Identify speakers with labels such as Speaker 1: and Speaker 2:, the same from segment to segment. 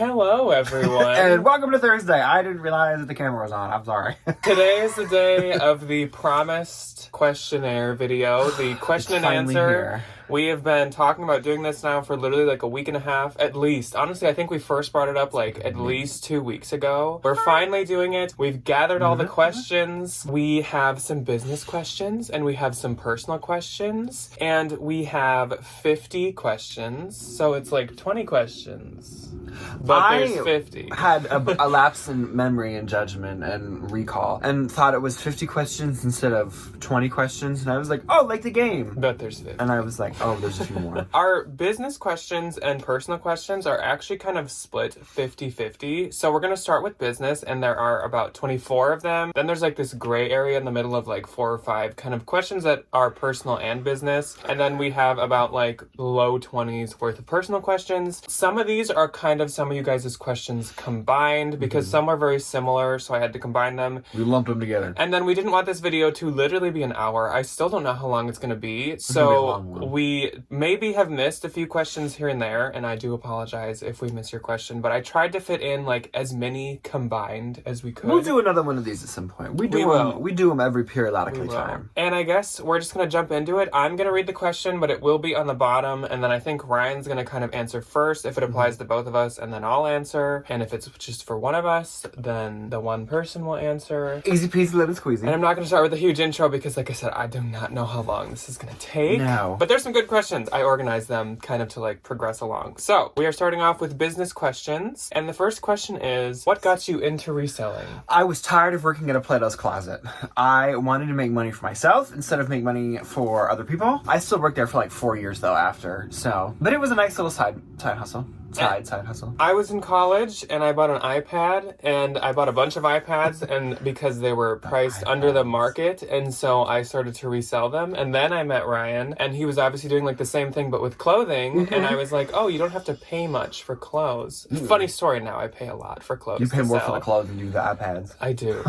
Speaker 1: Hello, everyone.
Speaker 2: And welcome to Thursday. I didn't realize that the camera was on. I'm sorry.
Speaker 1: Today is the day of the promised questionnaire video, the question and answer.
Speaker 2: Here.
Speaker 1: We have been talking about doing this now for literally like a week and a half, at least. Honestly, I think we first brought it up like at least 2 weeks ago. We're finally doing it. We've gathered all the questions. We have some business questions, and we have some personal questions, and we have 50 questions. So it's like 20 questions. But there's 50.
Speaker 2: I had a lapse in memory and judgment and recall and thought it was 50 questions instead of 20 questions. And I was like, oh, like the game.
Speaker 1: But there's 50.
Speaker 2: And I was like, oh, there's a few more.
Speaker 1: Our business questions and personal questions are actually kind of split 50-50. So we're going to start with business, and there are about 24 of them. Then there's like this gray area in the middle of like 4 or 5 kind of questions that are personal and business. And then we have about like low 20s worth of personal questions. Some of these are kind of some of you guys' questions combined because some are very similar, so I had to combine them.
Speaker 2: We lumped them together.
Speaker 1: And then we didn't want this video to literally be an hour. I still don't know how long it's going to be. So we maybe have missed a few questions here and there, and I do apologize if we miss your question, but I tried to fit in like as many combined as we could.
Speaker 2: We'll do another one of these at some point. We do them every periodically time.
Speaker 1: And I guess we're just going to jump into it. I'm going to read the question, but it will be on the bottom, and then I think Ryan's going to kind of answer first if it applies to both of us, and then I'll answer. And if it's just for one of us, then the one person will answer.
Speaker 2: Easy peasy lemon squeezy.
Speaker 1: And I'm not going to start with a huge intro because, like I said, I do not know how long this is going to take.
Speaker 2: No.
Speaker 1: But there's some good questions. I organized them kind of to like progress along. So we are starting off with business questions. And the first question is, what got you into reselling?
Speaker 2: I was tired of working at a Plato's Closet. I wanted to make money for myself instead of make money for other people. I still worked there for like 4 years though after. But it was a nice little side hustle. Side hustle.
Speaker 1: I was in college and I bought an iPad, and I bought a bunch of iPads and because they were priced under the market, and so I started to resell them. And then I met Ryan, and he was obviously doing like the same thing but with clothing, and I was like, oh, you don't have to pay much for clothes. Funny story, now I pay a lot for clothes.
Speaker 2: You pay more for the clothes than you do the iPads.
Speaker 1: I do.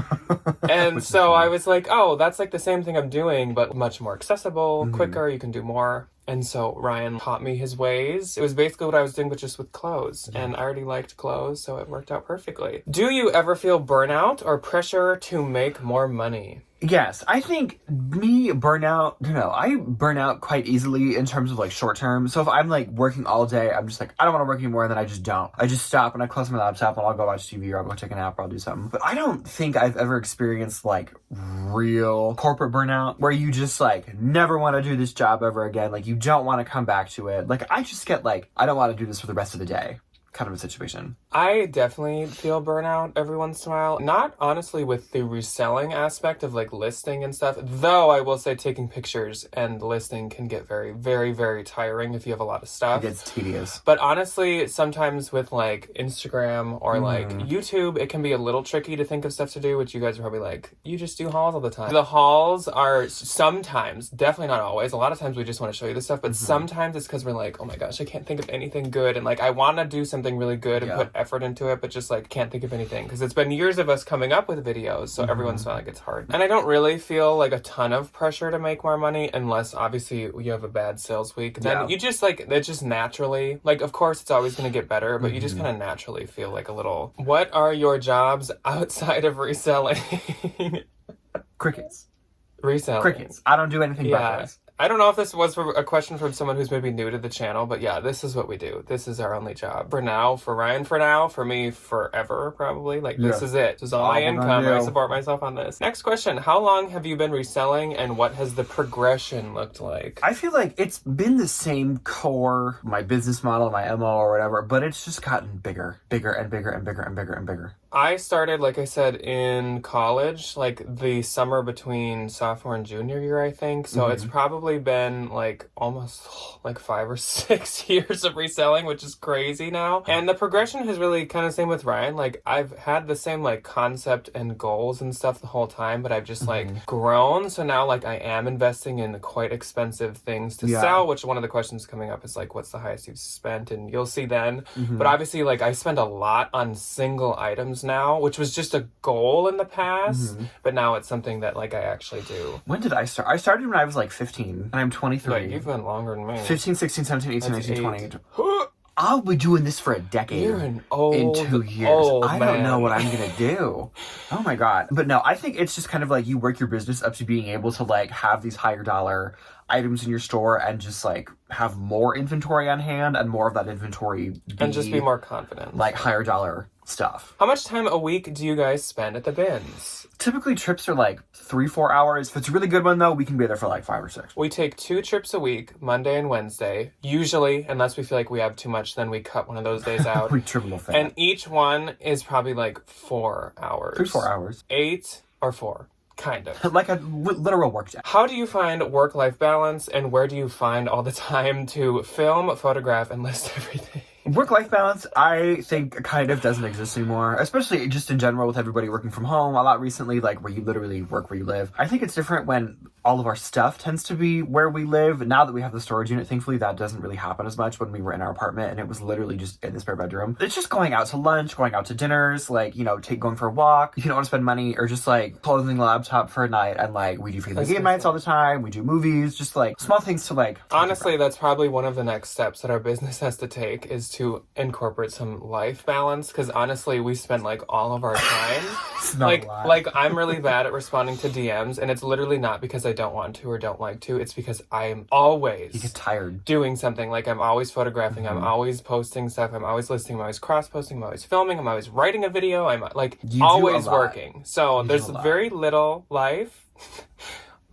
Speaker 1: And so I was like, oh, that's like the same thing I'm doing, but much more accessible, quicker, you can do more. And so Ryan taught me his ways. It was basically what I was doing, but just with clothes. And I already liked clothes, so it worked out perfectly. Do you ever feel burnout or pressure to make more money?
Speaker 2: Yes, I think I burn out quite easily in terms of like short term. So if I'm like working all day, I'm just like, I don't want to work anymore, and then I just don't. I just stop and I close my laptop and I'll go watch TV or I'll go take a nap or I'll do something. But I don't think I've ever experienced like real corporate burnout where you just like never want to do this job ever again. Like you don't want to come back to it. Like I just get like, I don't want to do this for the rest of the day kind of a situation.
Speaker 1: I definitely feel burnout every once in a while. Not honestly with the reselling aspect of like listing and stuff, though I will say taking pictures and listing can get very, very, very tiring if you have a lot of stuff.
Speaker 2: It gets tedious.
Speaker 1: But honestly, sometimes with like Instagram or like YouTube, it can be a little tricky to think of stuff to do, which you guys are probably like, you just do hauls all the time. The hauls are sometimes, definitely not always, a lot of times we just want to show you the stuff, but sometimes it's because we're like, oh my gosh, I can't think of anything good, and like I want to do something really good and put effort into it, but just like can't think of anything because it's been years of us coming up with videos, so every once in a while it gets hard. And I don't really feel like a ton of pressure to make more money unless obviously you have a bad sales week. Then you just like, it just naturally, like of course it's always going to get better, but you just kind of naturally feel like a little. What are your jobs outside of reselling?
Speaker 2: Crickets.
Speaker 1: Reselling.
Speaker 2: Crickets. I don't do anything but this.
Speaker 1: I don't know if this was a question from someone who's maybe new to the channel, but yeah, this is what we do. This is our only job. For now, for Ryan for now, for me forever probably. Like this is it. This is all my income. I support myself on this. Next question. How long have you been reselling and what has the progression looked like?
Speaker 2: I feel like it's been the same core, my business model, my MO or whatever, but it's just gotten bigger and bigger and bigger and bigger and bigger.
Speaker 1: I started, like I said, in college, like the summer between sophomore and junior year, I think. So it's probably been like almost like 5 or 6 years of reselling, which is crazy now. And the progression has really kind of same with Ryan. Like I've had the same like concept and goals and stuff the whole time, but I've just like grown. So now like I am investing in quite expensive things to sell, which one of the questions coming up is like, what's the highest you've spent? And you'll see then. But obviously like I spend a lot on single items now, which was just a goal in the past, but now it's something that like I actually do.
Speaker 2: When did I start? I started when I was like 15 and I'm 23.
Speaker 1: Like, you've been longer than me.
Speaker 2: 15, 16, 17, 18, 19, 20. I'll be doing this for a decade.
Speaker 1: You're an old,
Speaker 2: in 2 years.
Speaker 1: old
Speaker 2: I don't know what I'm gonna do. Oh my god. But no, I think it's just kind of like you work your business up to being able to like have these higher dollar items in your store and just like have more inventory on hand and more of that inventory
Speaker 1: and just be more confident.
Speaker 2: Like higher dollar stuff.
Speaker 1: How much time a week do you guys spend at the bins?
Speaker 2: Typically trips are like 3-4 hours. If it's a really good one though, we can be there for like 5 or 6.
Speaker 1: We take 2 trips a week, Monday and Wednesday. Usually, unless we feel like we have too much, then we cut one of those days out.
Speaker 2: We triple fat.
Speaker 1: And each one is probably like 4 hours.
Speaker 2: 3-4 hours.
Speaker 1: 8 or 4. Kind of.
Speaker 2: Like a literal work day.
Speaker 1: How do you find work-life balance, and where do you find all the time to film, photograph, and list everything?
Speaker 2: Work-life balance, I think, kind of doesn't exist anymore, especially just in general with everybody working from home a lot recently, like where you literally work where you live. I think it's different when all of our stuff tends to be where we live. Now that we have the storage unit, thankfully, that doesn't really happen as much when we were in our apartment and it was literally just in the spare bedroom. It's just going out to lunch, going out to dinners, like, you know, going for a walk. If you don't want to spend money, or just like closing the laptop for a night, and like we do family game nights all the time, we do movies, just like small things to like.
Speaker 1: Honestly, that's probably one of the next steps that our business has to take, is to incorporate some life balance, because honestly, we spend like all of our time like I'm really bad at responding to DMs, and it's literally not because I don't want to or don't like to. It's because I'm always,
Speaker 2: you get tired
Speaker 1: doing something. Like I'm always photographing, I'm always posting stuff, I'm always listing, I'm always cross-posting, I'm always filming, I'm always writing a video, I'm like always working. So there's very little life.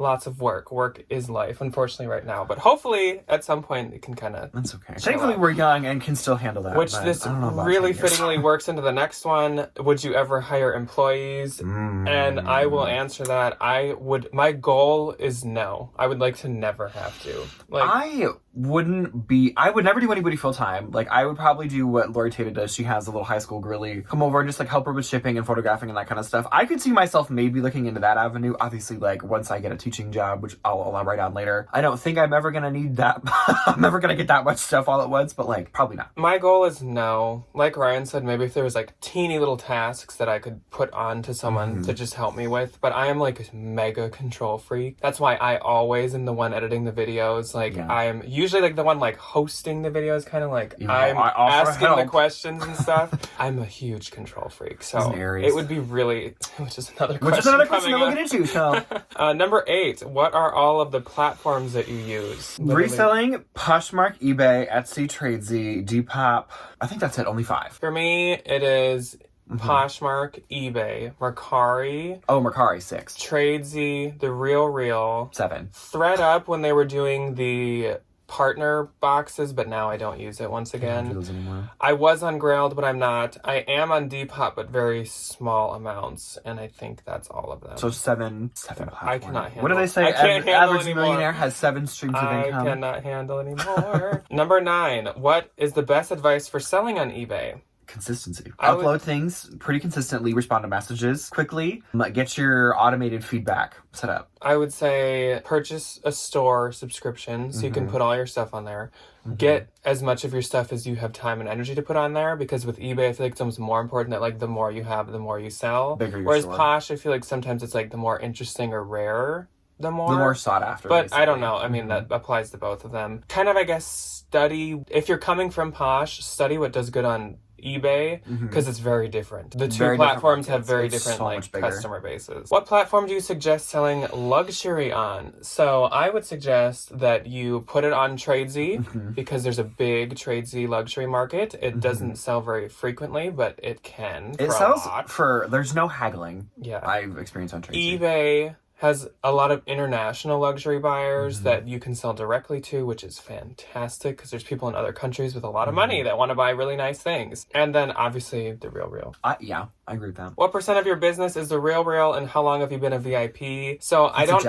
Speaker 1: Lots of work. Work is life, unfortunately, right now. But hopefully, at some point, it can kind of...
Speaker 2: That's okay. Thankfully, we're young and can still handle that.
Speaker 1: Which this really fittingly works into the next one. Would you ever hire employees? And I will answer that. I would... My goal is no. I would like to never have to. Like,
Speaker 2: I would never do anybody full-time. Like, I would probably do what Lori Tata does. She has a little high school girly come over and just, like, help her with shipping and photographing and that kind of stuff. I could see myself maybe looking into that avenue. Obviously, like, once I get a teaching job, which I'll elaborate on later. I don't think I'm ever gonna need that. I'm never gonna get that much stuff all at once, but like probably not.
Speaker 1: My goal is no. Like Ryan said, maybe if there was like teeny little tasks that I could put on to someone to just help me with, but I am like a mega control freak. That's why I always am the one editing the videos. Like I'm usually like the one like hosting the videos, kind of like I'm asking the questions and stuff. I'm a huge control freak, so it would be really, which is another question that we'll get into. So number 8, what are all of the platforms that you use?
Speaker 2: Reselling, Poshmark, eBay, Etsy, Tradesy, Depop. I think that's it. Only 5.
Speaker 1: For me, it is Poshmark, eBay, Mercari.
Speaker 2: Oh, Mercari, 6.
Speaker 1: Tradesy, The RealReal.
Speaker 2: 7.
Speaker 1: ThreadUp when they were doing the partner boxes, but now I don't use it once again.
Speaker 2: I don't do those anymore.
Speaker 1: I was on Grailed, but I'm not. I am on Depop, but very small amounts, and I think that's all of them.
Speaker 2: So 7 platforms.
Speaker 1: I cannot handle.
Speaker 2: What do they say? Average millionaire has 7 streams of income.
Speaker 1: I cannot handle anymore. Number 9. What is the best advice for selling on eBay?
Speaker 2: Consistency. Upload things pretty consistently, respond to messages quickly, get your automated feedback set up.
Speaker 1: I would say purchase a store subscription so you can put all your stuff on there. Get as much of your stuff as you have time and energy to put on there, because with eBay, I feel like it's almost more important that like the more you have, the more you sell. Whereas Posh, I feel like sometimes it's like the more interesting or rare, the more
Speaker 2: sought after.
Speaker 1: But basically. I don't know. I mean, that applies to both of them. Kind of, I guess, study. If you're coming from Posh, study what does good on eBay, because it's very different. The two platforms have very different like customer bases. What platform do you suggest selling luxury on? So I would suggest that you put it on Tradesy, because there's a big Tradesy luxury market. It doesn't sell very frequently, but it can.
Speaker 2: It sells there's no haggling.
Speaker 1: Yeah,
Speaker 2: I've experienced on Tradesy.
Speaker 1: eBay has a lot of international luxury buyers that you can sell directly to, which is fantastic, because there's people in other countries with a lot of money that want to buy really nice things. And then obviously The RealReal.
Speaker 2: Yeah, I agree with that.
Speaker 1: What % of your business is The RealReal, and how long have you been a VIP? So I don't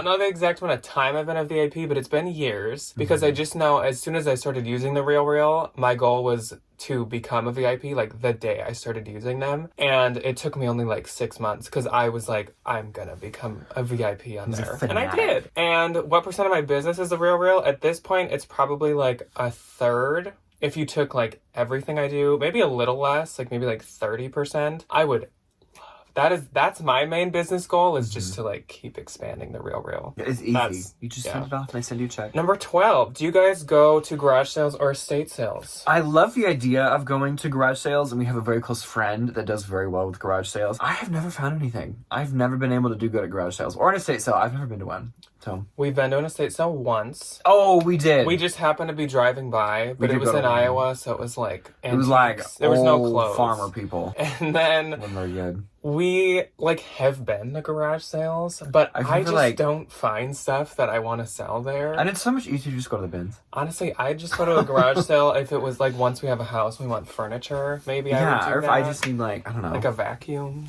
Speaker 1: know the exact amount of time I've been a VIP, but it's been years, because I just know as soon as I started using The RealReal, my goal was to become a VIP like the day I started using them, and it took me only like 6 months, because I was like, I'm gonna become a VIP on there, and I did. And what % of my business is The RealReal? At this point, it's probably like a third. If you took like everything I do, maybe a little less, like maybe like 30%. I would love That's my main business goal, is just to like keep expanding the Real.
Speaker 2: It's easy. You just send it off and they send you a check.
Speaker 1: Number 12, do you guys go to garage sales or estate sales?
Speaker 2: I love the idea of going to garage sales, and we have a very close friend that does very well with garage sales. I have never found anything. I've never been able to do good at garage sales or an estate sale. I've never been to one. So
Speaker 1: we've been to an estate sale once.
Speaker 2: Oh, we did.
Speaker 1: We just happened to be driving by, but it was in Iowa, so it was like antiques.
Speaker 2: It was like
Speaker 1: there was no
Speaker 2: old
Speaker 1: clothes.
Speaker 2: farmer people.
Speaker 1: And then
Speaker 2: Wasn't very good.
Speaker 1: we like have been to garage sales, but I just don't find stuff that I want to sell there.
Speaker 2: And it's so much easier to just go to the bins.
Speaker 1: Honestly, I just go to a garage sale if it was like once we have a house, we want furniture. Maybe I would do
Speaker 2: or if
Speaker 1: that.
Speaker 2: I just need like, I don't know,
Speaker 1: like a vacuum.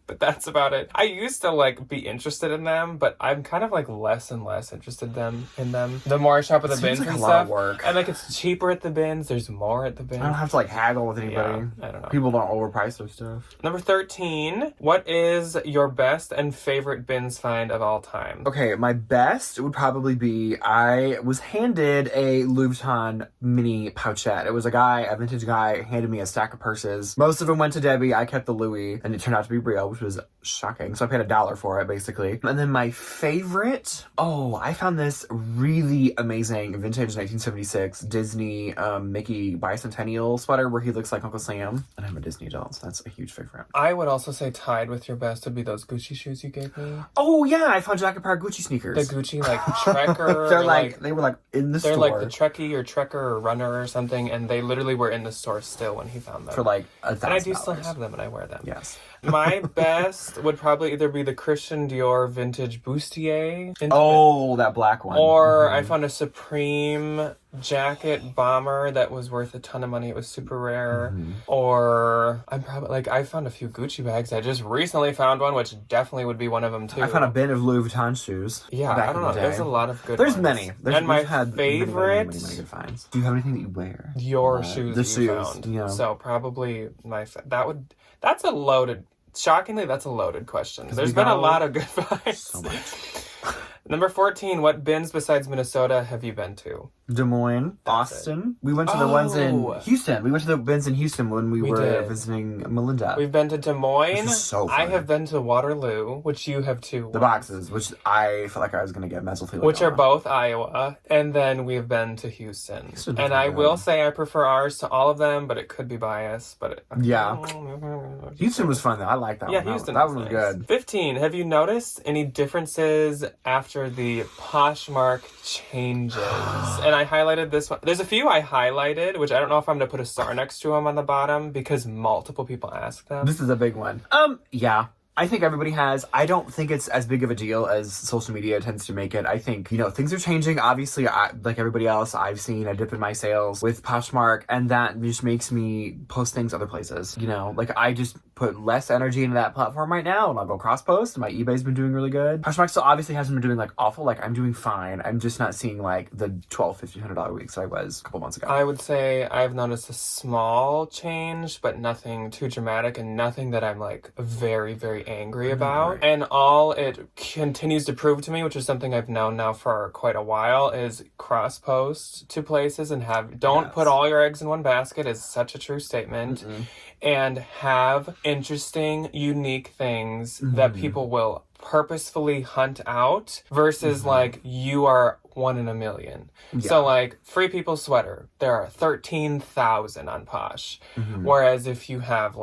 Speaker 1: But that's about it. I used to like be interested in them, but I'm kind of like less and less interested in them. The more I shop at the bins
Speaker 2: like
Speaker 1: and
Speaker 2: a lot
Speaker 1: stuff,
Speaker 2: of work.
Speaker 1: and like it's cheaper at the bins. There's more at the bins.
Speaker 2: I don't have to like haggle with anybody.
Speaker 1: Yeah, I don't know.
Speaker 2: People don't overprice their stuff.
Speaker 1: Number 13. What is your best and favorite bins find of all time?
Speaker 2: Okay, my best would probably be I was handed a Louis Vuitton mini pouchette. It was a vintage guy, handed me a stack of purses. Most of them went to Debbie. I kept the Louis, and it turned out to be real, which was shocking. So I paid $1 for it, basically. And then my favorite, I found this really amazing vintage 1976 Disney Mickey bicentennial sweater where he looks like Uncle Sam. And I'm a Disney adult, so that's a huge favorite.
Speaker 1: I would also say tied with your best would be those Gucci shoes you gave me.
Speaker 2: Oh yeah, I found Jack and Pair Gucci sneakers.
Speaker 1: The Gucci like Trekker.
Speaker 2: They were like in the store.
Speaker 1: They're like the Trekkie or Trekker or Runner or something, and they literally were in the store still when he found them.
Speaker 2: For like $1,000.
Speaker 1: And I do still have them and I wear them.
Speaker 2: Yes.
Speaker 1: My best would probably either be the Christian Dior vintage bustier.
Speaker 2: Oh, that black one.
Speaker 1: Or I found a Supreme jacket bomber that was worth a ton of money. It was super rare. Or I found a few Gucci bags. I just recently found one, which definitely would be one of them too.
Speaker 2: I found a bin of Louis Vuitton shoes.
Speaker 1: Yeah, I don't know. There's a lot of good
Speaker 2: There's
Speaker 1: ones.
Speaker 2: many.
Speaker 1: And my favorite...
Speaker 2: Many good finds. Do you have anything that you wear?
Speaker 1: Your shoes
Speaker 2: the
Speaker 1: you
Speaker 2: shoes,
Speaker 1: found.
Speaker 2: yeah.
Speaker 1: So probably that's a loaded... Shockingly, that's a loaded question. There's been a lot of good finds.
Speaker 2: So much.
Speaker 1: Number 14, what bins besides Minnesota have you been to?
Speaker 2: Des Moines, Austin. We went to the ones in Houston. We went to the bins in Houston when we were visiting Melinda.
Speaker 1: We've been to Des Moines.
Speaker 2: This is so fun.
Speaker 1: I have been to Waterloo, which you have too.
Speaker 2: The boxes, which I felt like I was going to get mesothelioma.
Speaker 1: Which are both Iowa. And then we've been to Houston. And I will say I prefer ours to all of them, but it could be biased.
Speaker 2: Houston was fun though. I like that one.
Speaker 1: Yeah, Houston
Speaker 2: That
Speaker 1: was
Speaker 2: one was
Speaker 1: nice.
Speaker 2: good.
Speaker 1: 15, have you noticed any differences after the Poshmark changes? And I highlighted this one. There's a few I highlighted, which I don't know if I'm going to put a star next to them on the bottom because multiple people asked them.
Speaker 2: This is a big one. Yeah. I think everybody has. I don't think it's as big of a deal as social media tends to make it. I think, things are changing. Obviously, like everybody else, I've seen a dip in my sales with Poshmark, and that just makes me post things other places. I just put less energy into that platform right now, and I'll go cross-post, and my eBay's been doing really good. Poshmark still obviously hasn't been doing, awful. I'm doing fine. I'm just not seeing, the $1,200, $1,500 weeks that I was a couple months ago.
Speaker 1: I would say I've noticed a small change, but nothing too dramatic, and nothing that I'm, very, very angry about. Right. And all it continues to prove to me, which is something I've known now for quite a while, is cross-post to places and don't put all your eggs in one basket is such a true statement. And have interesting, unique things that people will purposefully hunt out versus you are one in a million. Yeah. So Free People sweater, there are 13,000 on Posh. Whereas if you have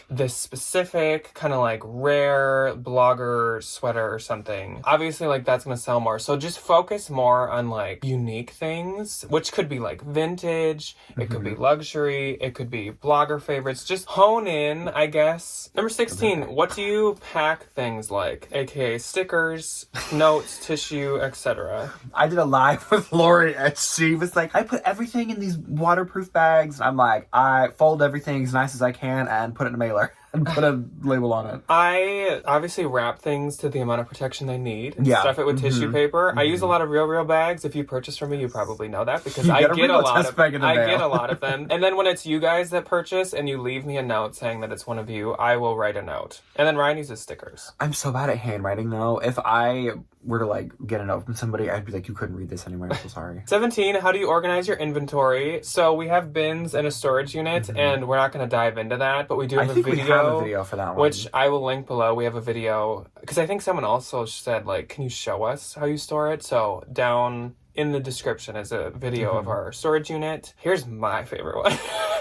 Speaker 1: this specific kind of rare blogger sweater or something, obviously that's going to sell more. So just focus more on unique things, which could be vintage, it could be luxury, it could be blogger favorites. Just hone in, I guess. Number 16, what do you pack things like? AKA stickers, notes, tissue, etc.
Speaker 2: I did a live with Lori and she was I put everything in these waterproof bags. I'm I fold everything as nice as I can and put it in a mailer and put a label on it.
Speaker 1: I obviously wrap things to the amount of protection they need and stuff it with tissue paper. I use a lot of Real bags. If you purchase from me, you probably know that because I get a lot of them. And then when it's you guys that purchase and you leave me a note saying that it's one of you, I will write a note. And then Ryan uses stickers.
Speaker 2: I'm so bad at handwriting though. If I were to get a note from somebody, I'd be you couldn't read this anyway. I'm so sorry.
Speaker 1: 17, how do you organize your inventory? So we have bins and a storage unit, and we're not going to dive into that, but we do have a video
Speaker 2: have a video for that one.
Speaker 1: which I will link below. We have a video, because I think someone also said, like, can you show us how you store it? So down in the description is a video of our storage unit. Here's my favorite one.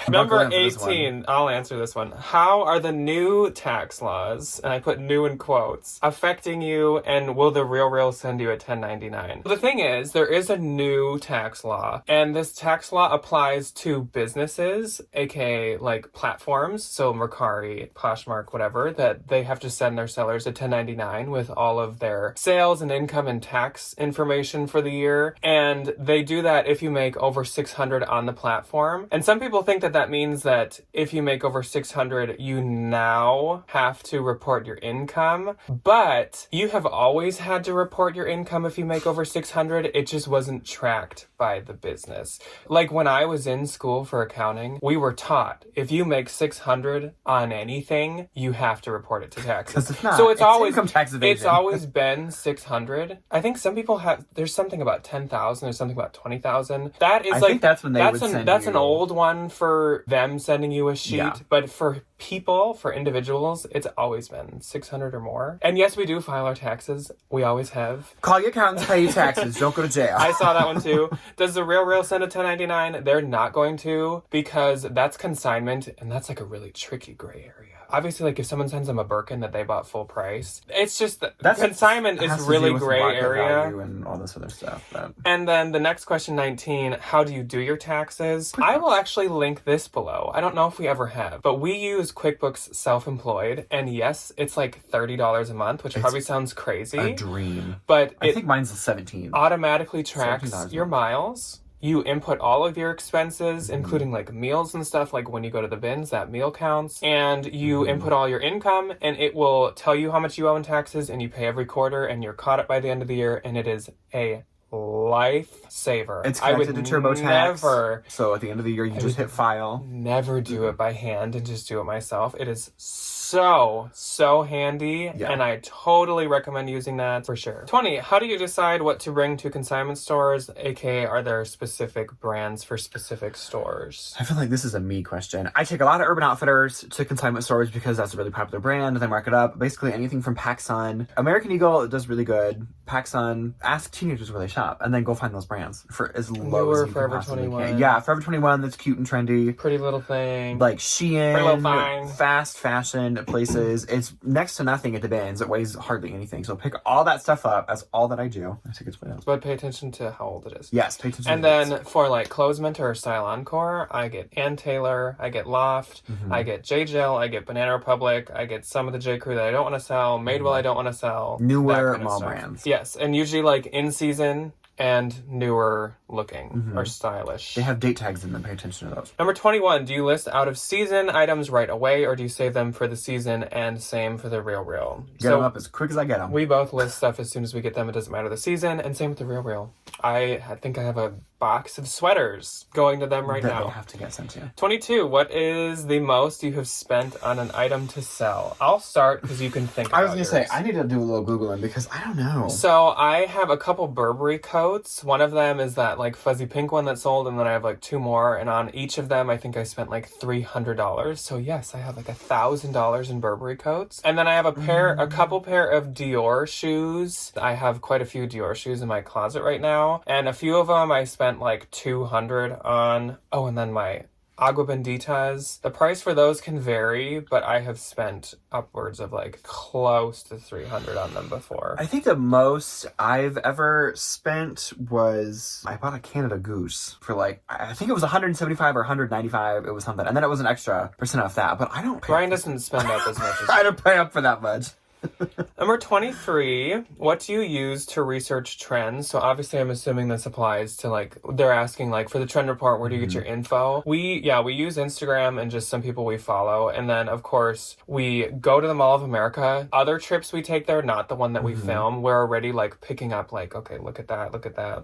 Speaker 1: Number 18, I'll answer this one. How are the new tax laws, and I put new in quotes, affecting you, and will the Real send you a 1099? The thing is, there is a new tax law, and this tax law applies to businesses, aka like platforms, so Mercari, Poshmark, whatever, that they have to send their sellers a 1099 with all of their sales and income and tax information for the year. And they do that if you make over 600 on the platform. And some people think that means that if you make over 600, you now have to report your income. But you have always had to report your income if you make over 600. It just wasn't tracked by the business. Like when I was in school for accounting, we were taught if you make 600 on anything, you have to report it to taxes.
Speaker 2: If not,
Speaker 1: so it's always
Speaker 2: income tax evasion.
Speaker 1: It's always been 600. I think some people have. There's something about 10,000. There's something about 20,000. That is
Speaker 2: I think that's when they would send
Speaker 1: that's
Speaker 2: you.
Speaker 1: an old one for them sending you a sheet.
Speaker 2: Yeah.
Speaker 1: But for people, for individuals, it's always been 600 or more. And yes, we do file our taxes. We always have.
Speaker 2: Call your accountants, pay your taxes. Don't go to jail.
Speaker 1: I saw that one too. Does the Real send a 1099? They're not going to, because that's consignment, and that's like a really tricky gray area. Obviously, like if someone sends them a Birkin that they bought full price, it's just that consignment is really gray area
Speaker 2: and all this other stuff. But...
Speaker 1: And then the next question, 19, how do you do your taxes? I will actually link this below. I don't know if we ever have, but we use QuickBooks Self-Employed, and yes, it's like $30 a month, which probably sounds crazy.
Speaker 2: A dream.
Speaker 1: But
Speaker 2: I think mine's 17.
Speaker 1: Automatically tracks your miles. You input all of your expenses, including like meals and stuff, like when you go to the bins, that meal counts. And you input all your income, and it will tell you how much you owe in taxes, and you pay every quarter, and you're caught up by the end of the year, and it is a lifesaver.
Speaker 2: It's connected to TurboTax. So at the end of the year, you just hit file.
Speaker 1: Never do it by hand and just do it myself. It is so handy, and I totally recommend using that for sure. 20, how do you decide what to bring to consignment stores, aka are there specific brands for specific stores?
Speaker 2: I feel like this is a me question. I take a lot of Urban Outfitters to consignment stores because that's a really popular brand, and they mark it up. Basically anything from PacSun. American Eagle does really good. PacSun. Ask teenagers where they shop, and then go find those brands for as low as you
Speaker 1: Forever
Speaker 2: possibly
Speaker 1: 21.
Speaker 2: can. Yeah, Forever 21, that's cute and trendy.
Speaker 1: Pretty Little Thing.
Speaker 2: Like
Speaker 1: Pretty Little
Speaker 2: Shein,
Speaker 1: Thing.
Speaker 2: fast fashion places. It's next to nothing at the bins. It weighs hardly anything. So pick all that stuff up. That's all that I do. I think it's what else.
Speaker 1: But pay attention to how old it is.
Speaker 2: Yes, pay attention.
Speaker 1: And then for like Clothes Mentor or Style Encore, I get Ann Taylor, I get Loft, I get J Jill, I get Banana Republic, I get some of the J Crew that I don't want to sell, Madewell I don't want to sell.
Speaker 2: Newer mall brands.
Speaker 1: Yes, and usually like in season and newer looking or stylish.
Speaker 2: They have date tags in them. Pay attention to those.
Speaker 1: Number 21, do you list out of season items right away, or do you save them for the season, and same for the Real?
Speaker 2: Get them up as quick as I get them.
Speaker 1: We both list stuff as soon as we get them. It doesn't matter the season, and same with the Real. I think I have a box of sweaters going to them right now.
Speaker 2: They have to get sent to.
Speaker 1: 22, what is the most you have spent on an item to sell? I'll start because you can think about
Speaker 2: I was going to say,
Speaker 1: yours.
Speaker 2: I need to do a little Googling because I don't know.
Speaker 1: So I have a couple Burberry coats. One of them is that like fuzzy pink one that sold, and then I have like two more, and on each of them I think I spent like $300. So yes, I have like $1,000 in Burberry coats. And then I have a couple pair of Dior shoes. I have quite a few Dior shoes in my closet right now, and a few of them I spent like $200 on. Oh, and then my Agua Benditas. The price for those can vary, but I have spent upwards of like close to $300 on them before.
Speaker 2: I think the most I've ever spent was I bought a Canada Goose for like, I think it was $175 or $195. It was something, and then it was an extra percent off that. But I don't.
Speaker 1: Brian doesn't spend up as much as
Speaker 2: I don't pay up for that much.
Speaker 1: Number 23, what do you use to research trends? So obviously I'm assuming this applies to like, they're asking like for the trend report, where do you get your info? We use Instagram and just some people we follow. And then of course we go to the Mall of America. Other trips we take there, not the one that we film, we're already like picking up like, okay, look at that.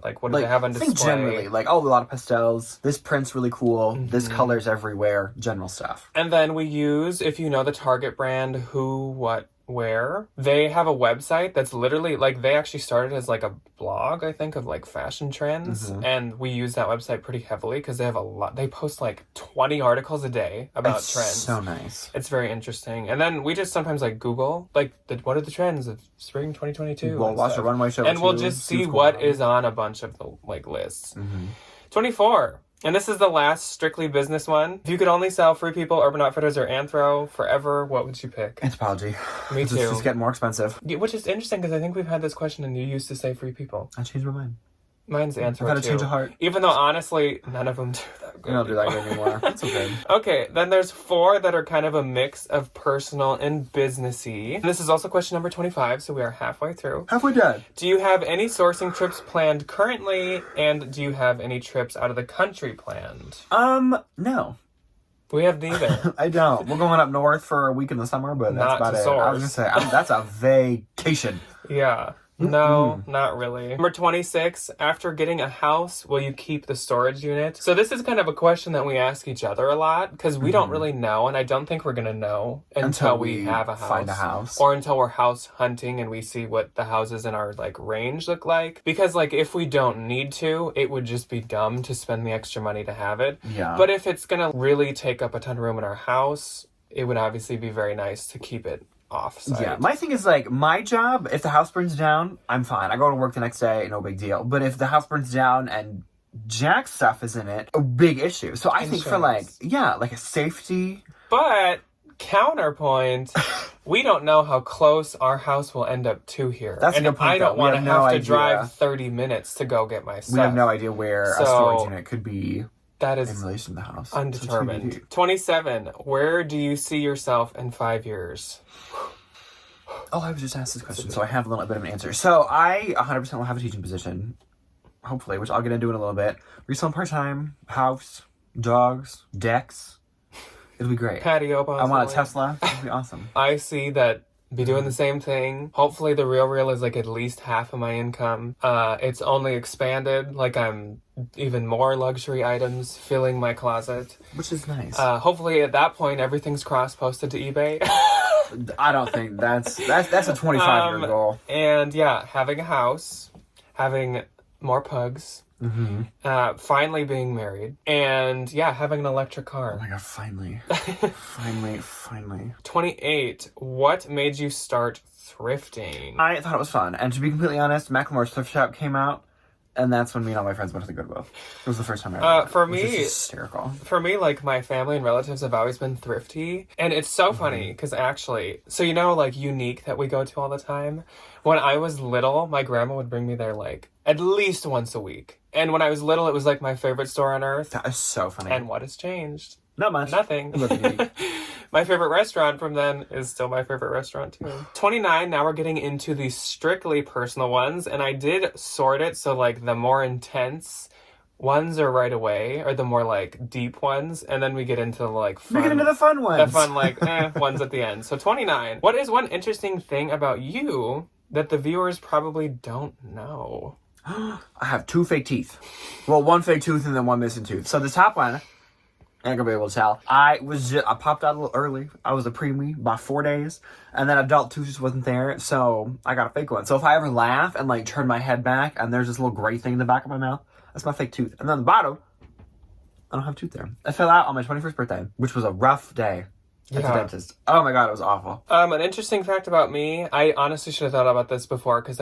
Speaker 1: Like what do they have on display?
Speaker 2: I think generally, like, a lot of pastels. This print's really cool. This color's everywhere. General stuff.
Speaker 1: And then we use, if you know the Target brand, Who What wear. They have a website that's literally like, they actually started as like a blog, I think, of like fashion trends. And we use that website pretty heavily because they have a lot. They post like 20 articles a day about
Speaker 2: It's
Speaker 1: trends.
Speaker 2: so nice.
Speaker 1: It's very interesting. And then we just sometimes like Google like what are the trends of spring 2022.
Speaker 2: We'll watch a runway show.
Speaker 1: And we'll just see what is on a bunch of the like lists. 24. And this is the last strictly business one. If you could only sell Free People, Urban Outfitters, or Anthro forever, what would you pick?
Speaker 2: Anthropology.
Speaker 1: Me too.
Speaker 2: It's getting more expensive.
Speaker 1: Yeah, which is interesting because I think we've had this question and you used to say Free People.
Speaker 2: I changed my mind.
Speaker 1: Mine's Anthro
Speaker 2: I've had a
Speaker 1: too.
Speaker 2: change of heart.
Speaker 1: Even though honestly, none of them do that good.
Speaker 2: We don't do that good anymore. That's okay.
Speaker 1: Okay, then there's 4 that are kind of a mix of personal and businessy. And this is also question number 25, so we are halfway through.
Speaker 2: Halfway done.
Speaker 1: Do you have any sourcing trips planned currently, and do you have any trips out of the country planned?
Speaker 2: No.
Speaker 1: We have neither.
Speaker 2: I don't. We're going up north for a week in the summer, but that's
Speaker 1: Not
Speaker 2: about
Speaker 1: to
Speaker 2: it.
Speaker 1: source.
Speaker 2: I was gonna say that's a vacation.
Speaker 1: Yeah. No, not really. Number 26, after getting a house, will you keep the storage unit? So this is kind of a question that we ask each other a lot because we don't really know, and I don't think we're going to know until we have a house.
Speaker 2: Find a house.
Speaker 1: Or until we're house hunting and we see what the houses in our like range look like. Because like if we don't need to, it would just be dumb to spend the extra money to have it.
Speaker 2: Yeah.
Speaker 1: But if it's going to really take up a ton of room in our house, it would obviously be very nice to keep it off-site.
Speaker 2: Yeah, my thing is like my job, if the house burns down, I'm fine. I go to work the next day, no big deal. But if the house burns down and Jack's stuff is in it, a big issue. So I think for like a safety.
Speaker 1: But counterpoint, we don't know how close our house will end up to here.
Speaker 2: That's
Speaker 1: and
Speaker 2: a good point,
Speaker 1: I don't
Speaker 2: though.
Speaker 1: want to
Speaker 2: We have no
Speaker 1: have to
Speaker 2: idea.
Speaker 1: drive 30 minutes to go get my stuff.
Speaker 2: We have no idea where a storage unit could be
Speaker 1: that is
Speaker 2: in relation to the house.
Speaker 1: undetermined.
Speaker 2: So
Speaker 1: 27. Where do you see yourself in 5 years?
Speaker 2: Oh, I was just asked this question, so I have a little bit of an answer. So I 100% will have a teaching position, hopefully, which I'll get into in a little bit. Reselling part-time, house, dogs, decks. It'll be great.
Speaker 1: Patio, possibly.
Speaker 2: I want a Tesla. It'll be awesome.
Speaker 1: I see that be doing the same thing. Hopefully the real is like at least half of my income. It's only expanded, like I'm even more luxury items filling my closet.
Speaker 2: Which is nice.
Speaker 1: Hopefully at that point everything's cross-posted to eBay.
Speaker 2: I don't think that's a 25-year goal.
Speaker 1: And yeah, having a house, having more pugs, finally being married, and yeah, having an electric car.
Speaker 2: Oh my god, finally. finally.
Speaker 1: 28. What made you start thrifting?
Speaker 2: I thought it was fun. And to be completely honest, Macklemore's Thrift Shop came out, and that's when me and all my friends went to the Goodwill. It was the first time I ever went,
Speaker 1: for
Speaker 2: which is
Speaker 1: me,
Speaker 2: hysterical.
Speaker 1: For me, like, my family and relatives have always been thrifty. And it's so funny, because actually, so you know, like, Unique that we go to all the time? When I was little, my grandma would bring me there, like, at least once a week. And when I was little, it was, like, my favorite store on earth.
Speaker 2: That is so funny.
Speaker 1: And what has changed?
Speaker 2: Not much.
Speaker 1: Nothing.
Speaker 2: Unique.
Speaker 1: My favorite restaurant from then is still my favorite restaurant, too. 29, now we're getting into the strictly personal ones. And I did sort it so, like, the more intense ones are right away, or the more, like, deep ones. And then we get into, like, fun.
Speaker 2: We get into the fun ones.
Speaker 1: The fun, like, ones at the end. So 29. What is one interesting thing about you that the viewers probably don't know?
Speaker 2: I have 2 fake teeth. Well, 1 fake tooth and then 1 missing tooth. So the top one, I ain't gonna be able to tell. I popped out a little early. I was a preemie by 4 days, and then adult tooth just wasn't there, so I got a fake one. So if I ever laugh and like turn my head back, and there's this little gray thing in the back of my mouth, that's my fake tooth. And then the bottom, I don't have a tooth there. I fell out on my 21st birthday, which was a rough day at the dentist. Oh my god, it was awful.
Speaker 1: An interesting fact about me, I honestly should have thought about this before, because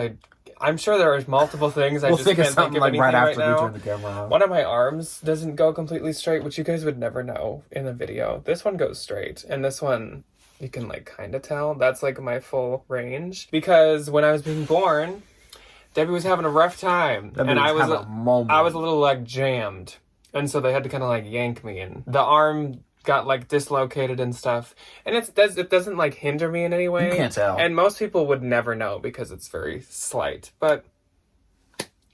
Speaker 1: I'm sure there are multiple things. I just can't think of anything right now.
Speaker 2: We turn the camera on.
Speaker 1: One of my arms doesn't go completely straight, which you guys would never know in the video. This one goes straight, and this one, you can like kind of tell. That's like my full range. Because when I was being born, Debbie was having a rough time, and I was a little like jammed, and so they had to kind of like yank me, and the arm got like dislocated and stuff, and it doesn't like hinder me in any way.
Speaker 2: You can't tell,
Speaker 1: and most people would never know because it's very slight. But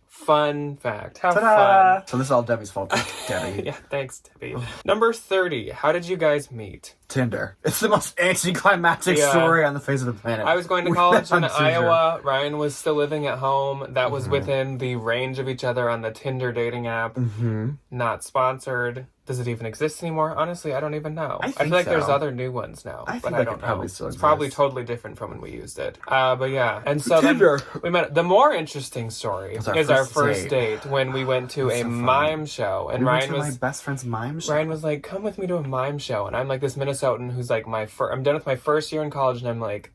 Speaker 1: fun fact, how fun!
Speaker 2: So this is all Debbie's fault. Debbie.
Speaker 1: Yeah, thanks, Debbie. Number 30. How did you guys meet?
Speaker 2: Tinder. It's the most anticlimactic
Speaker 1: Yeah.
Speaker 2: story on the face of the planet.
Speaker 1: I was going to
Speaker 2: We
Speaker 1: college
Speaker 2: met on
Speaker 1: in
Speaker 2: Tinder.
Speaker 1: Iowa. Ryan was still living at home. That was within the range of each other on the Tinder dating app. Not sponsored. Does it even exist anymore? Honestly, I don't even know. I feel like there's other new ones now,
Speaker 2: I
Speaker 1: but
Speaker 2: feel
Speaker 1: I
Speaker 2: like
Speaker 1: don't
Speaker 2: it probably
Speaker 1: know.
Speaker 2: still
Speaker 1: It's
Speaker 2: exists.
Speaker 1: probably totally different from when we used it. But yeah, and so
Speaker 2: Tinder.
Speaker 1: then we met. The more interesting story
Speaker 2: was
Speaker 1: is
Speaker 2: our
Speaker 1: our
Speaker 2: first
Speaker 1: first date when we went to a
Speaker 2: so fun.
Speaker 1: mime show, and
Speaker 2: We went
Speaker 1: Ryan
Speaker 2: to
Speaker 1: was
Speaker 2: my best friend's mime show.
Speaker 1: Ryan was like, "Come with me to a mime show," and I'm like this Minnesotan who's like I'm done with my first year in college, and I'm like,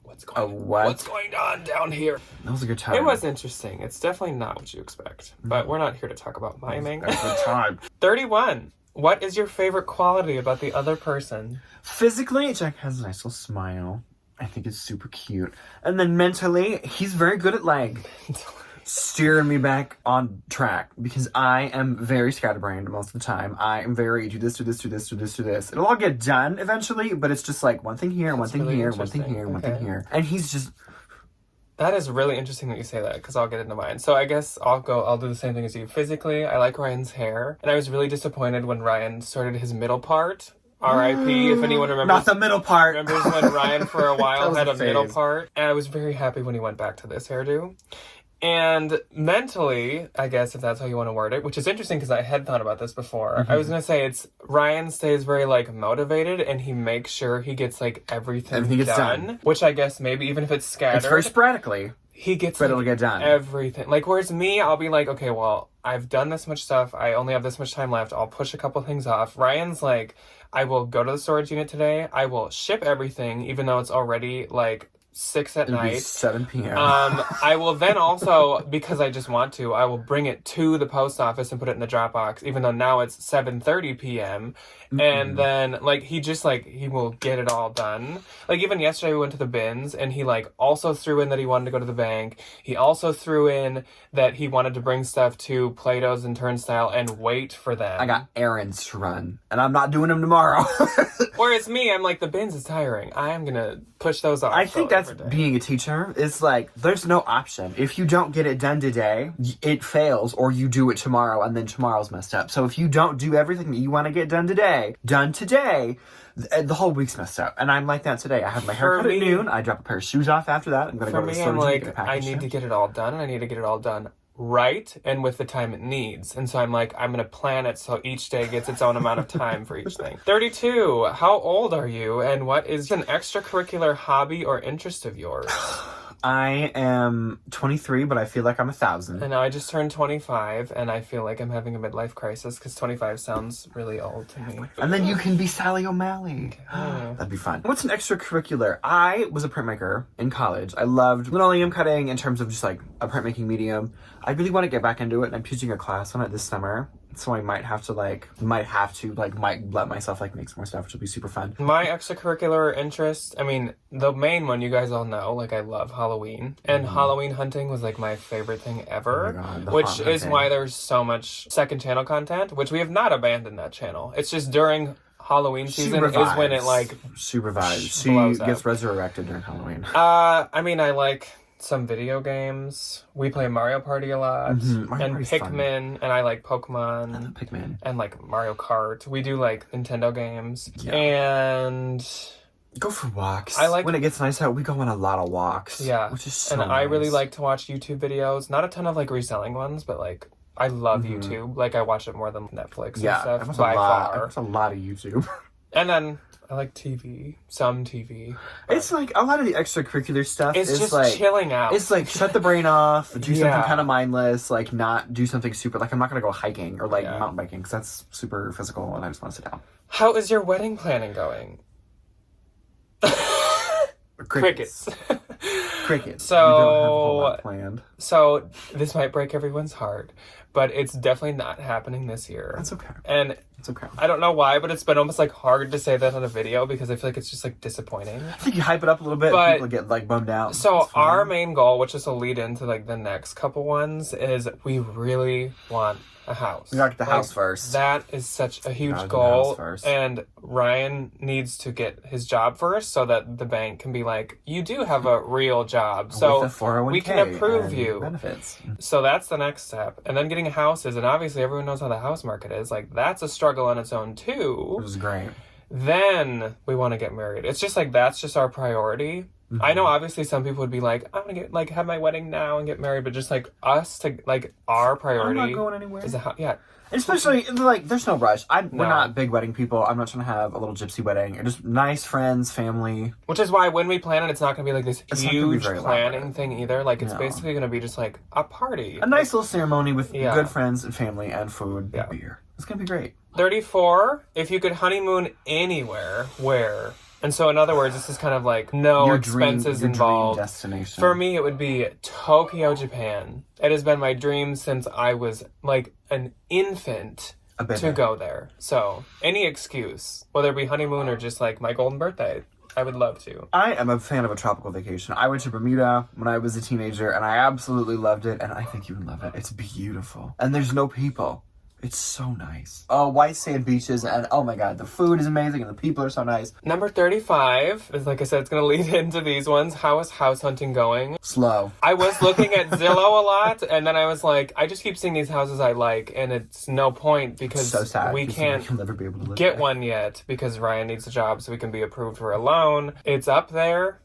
Speaker 1: what's going on down here?
Speaker 2: That was a good time.
Speaker 1: It was interesting. It's definitely not what you expect, but we're not here to talk about miming.
Speaker 2: That was a good time.
Speaker 1: 31. What is your favorite quality about the other person?
Speaker 2: Physically, Jack has a nice little smile. I think it's super cute. And then mentally, he's very good at like steering me back on track because I am very scatterbrained most of the time. I am very do this, do this, do this, do this, do this. It'll all get done eventually, but it's just like one thing here, one thing
Speaker 1: really
Speaker 2: here, one thing here, one thing
Speaker 1: Okay.
Speaker 2: here. And he's just
Speaker 1: That is really interesting that you say that because I'll get into mine. So I guess I'll do the same thing as you. Physically, I like Ryan's hair, and I was really disappointed when Ryan started his middle part. R.I.P. If anyone remembers.
Speaker 2: not the middle part.
Speaker 1: Remembers when Ryan for a while
Speaker 2: was
Speaker 1: had
Speaker 2: a
Speaker 1: a middle
Speaker 2: phase.
Speaker 1: part, and I was very happy when he went back to this hairdo. And mentally, I guess if that's how you want to word it, which is interesting because I had thought about this before. I was gonna say Ryan stays very like motivated and he makes sure he gets like everything
Speaker 2: gets
Speaker 1: done.
Speaker 2: done.
Speaker 1: Which I guess maybe even if it's scattered,
Speaker 2: It's very sporadically,
Speaker 1: he gets
Speaker 2: but
Speaker 1: like,
Speaker 2: it'll get done.
Speaker 1: everything. Like whereas me, I'll be like, okay, well, I've done this much stuff. I only have this much time left. I'll push a couple things off. Ryan's like, I will go to the storage unit today. I will ship everything, even though it's already like 6 at
Speaker 2: It'll be
Speaker 1: night.
Speaker 2: 7 p.m.
Speaker 1: I will then also, because I just want to, I will bring it to the post office and put it in the Dropbox, even though now it's 7:30 p.m. And then, like, he will get it all done. Like, even yesterday we went to the bins, and he, like, also threw in that he wanted to go to the bank. He also threw in that he wanted to bring stuff to Plato's and Turnstile and wait for them.
Speaker 2: I got errands to run, and I'm not doing them tomorrow.
Speaker 1: Whereas me, I'm like, the bins is tiring. I am gonna push those off.
Speaker 2: I think
Speaker 1: for a
Speaker 2: that's
Speaker 1: different day.
Speaker 2: being a teacher. It's like, there's no option. If you don't get it done today, it fails, or you do it tomorrow, and then tomorrow's messed up. So if you don't do everything that you want to get done today, the whole week's messed up. And I'm like that today. I have my haircut at noon. I drop a pair of shoes off after that. I'm going to
Speaker 1: For
Speaker 2: go to the
Speaker 1: me,
Speaker 2: store
Speaker 1: I'm
Speaker 2: and
Speaker 1: like,
Speaker 2: get a package.
Speaker 1: I need to get it all done, and I need to get it all done right and with the time it needs. And so I'm like, I'm going to plan it so each day gets its own amount of time for each thing. 32. How old are you, and what is an extracurricular hobby or interest of yours?
Speaker 2: I am 23, but I feel like I'm 1,000.
Speaker 1: And now I just turned 25, and I feel like I'm having a midlife crisis because 25 sounds really old to me.
Speaker 2: And then you can be Sally O'Malley.
Speaker 1: Okay.
Speaker 2: That'd be fun. What's an extracurricular? I was a printmaker in college. I loved linoleum cutting in terms of just like a printmaking medium. I really want to get back into it, and I'm teaching a class on it this summer. So I might let myself like make some more stuff, which will be super fun.
Speaker 1: My extracurricular interest, I mean, the main one you guys all know, like I love Halloween. And Halloween hunting was like my favorite thing ever.
Speaker 2: Oh my God, the
Speaker 1: which
Speaker 2: haunt
Speaker 1: is
Speaker 2: hunting.
Speaker 1: why there's so much second channel content, which we have not abandoned that channel. It's just during Halloween season is when it like
Speaker 2: she revives. She
Speaker 1: blows
Speaker 2: gets
Speaker 1: up.
Speaker 2: resurrected during Halloween.
Speaker 1: I mean I like some video games. We play Mario Party a lot.
Speaker 2: Mario
Speaker 1: And
Speaker 2: Party's
Speaker 1: Pikmin, and I like Pokemon.
Speaker 2: Pikmin.
Speaker 1: And like Mario Kart. We do like Nintendo games.
Speaker 2: Yeah.
Speaker 1: And
Speaker 2: Go for walks.
Speaker 1: I like-
Speaker 2: when it gets nice out. We go on a lot of walks.
Speaker 1: yeah.
Speaker 2: which is so
Speaker 1: And I really
Speaker 2: nice.
Speaker 1: like to watch YouTube videos. Not a ton of like reselling ones, but like I love YouTube. Like I watch it more than Netflix
Speaker 2: Yeah,
Speaker 1: and
Speaker 2: I
Speaker 1: stuff
Speaker 2: watch
Speaker 1: by
Speaker 2: a lot. I
Speaker 1: far.
Speaker 2: watch a lot of YouTube.
Speaker 1: And then I like TV, some TV.
Speaker 2: It's like a lot of the extracurricular stuff.
Speaker 1: It's
Speaker 2: is
Speaker 1: just
Speaker 2: like
Speaker 1: chilling out.
Speaker 2: It's like shut the brain off, do
Speaker 1: Yeah.
Speaker 2: something kind of mindless, like not do something super. Like I'm not gonna go hiking or like
Speaker 1: Yeah.
Speaker 2: mountain biking because that's super physical, and I just want to sit down.
Speaker 1: How is your wedding planning going? Crickets.
Speaker 2: Crickets.
Speaker 1: So-
Speaker 2: we don't have a whole lot planned.
Speaker 1: So this might break everyone's heart, but it's definitely not happening this year.
Speaker 2: That's okay.
Speaker 1: And
Speaker 2: It's okay.
Speaker 1: I don't know why, but it's been almost like hard to say that on a video because I feel like it's just like disappointing.
Speaker 2: I think you hype it up a little bit,
Speaker 1: But-
Speaker 2: and people get like bummed out.
Speaker 1: So
Speaker 2: It's fine.
Speaker 1: our main goal, which this will lead into like the next couple ones, is we really want a house.
Speaker 2: We gotta get the
Speaker 1: Like,
Speaker 2: house first.
Speaker 1: That is such a huge
Speaker 2: Gotta get the
Speaker 1: goal,
Speaker 2: house first.
Speaker 1: and Ryan needs to get his job first so that the bank can be like, you do have a real job, so
Speaker 2: With the 401k
Speaker 1: we can approve
Speaker 2: and
Speaker 1: you.
Speaker 2: benefits.
Speaker 1: So that's the next step, and then getting houses, and obviously everyone knows how the house market is. Like that's a struggle on its own
Speaker 2: It
Speaker 1: too.
Speaker 2: was great.
Speaker 1: then we want to get married. It's just like, that's just our priority.
Speaker 2: Mm-hmm.
Speaker 1: I know obviously some people would be like, I'm gonna get like have my wedding now and get married, but just like us to like our priority.
Speaker 2: I'm not going anywhere.
Speaker 1: Is yeah.
Speaker 2: Especially, like, there's no rush. We're
Speaker 1: No.
Speaker 2: not big wedding people. I'm not trying to have a little gypsy wedding. Just nice friends, family.
Speaker 1: Which is why when we plan it, it's not going to be like this huge
Speaker 2: very
Speaker 1: planning
Speaker 2: elaborate.
Speaker 1: thing either. Like, it's
Speaker 2: No.
Speaker 1: basically going to be just like a party.
Speaker 2: A nice little ceremony with
Speaker 1: Yeah.
Speaker 2: good friends and family and food
Speaker 1: Yeah.
Speaker 2: and beer. It's going to be great.
Speaker 1: 34, if you could honeymoon anywhere, where? And so, in other words, this is kind of like no expenses involved.
Speaker 2: Dream destination.
Speaker 1: For me, it would be Tokyo, Japan. It has been my dream since I was like an infant to go there. So, any excuse, whether it be honeymoon or just like my golden birthday, I would love to.
Speaker 2: I am a fan of a tropical vacation. I went to Bermuda when I was a teenager, and I absolutely loved it, and I think you would love it. It's beautiful. And there's no people. It's so nice. Oh, white sand beaches, and oh my god, the food is amazing, and the people are so nice.
Speaker 1: Number 35 is, like I said, it's going to lead into these ones. How is house hunting going?
Speaker 2: Slow.
Speaker 1: I was looking at Zillow a lot, and then I was like, I just keep seeing these houses I like, and it's no point because
Speaker 2: So sad.
Speaker 1: we can't
Speaker 2: You'll never be able to live
Speaker 1: get
Speaker 2: there.
Speaker 1: one yet because Ryan needs a job so we can be approved for a loan. It's up there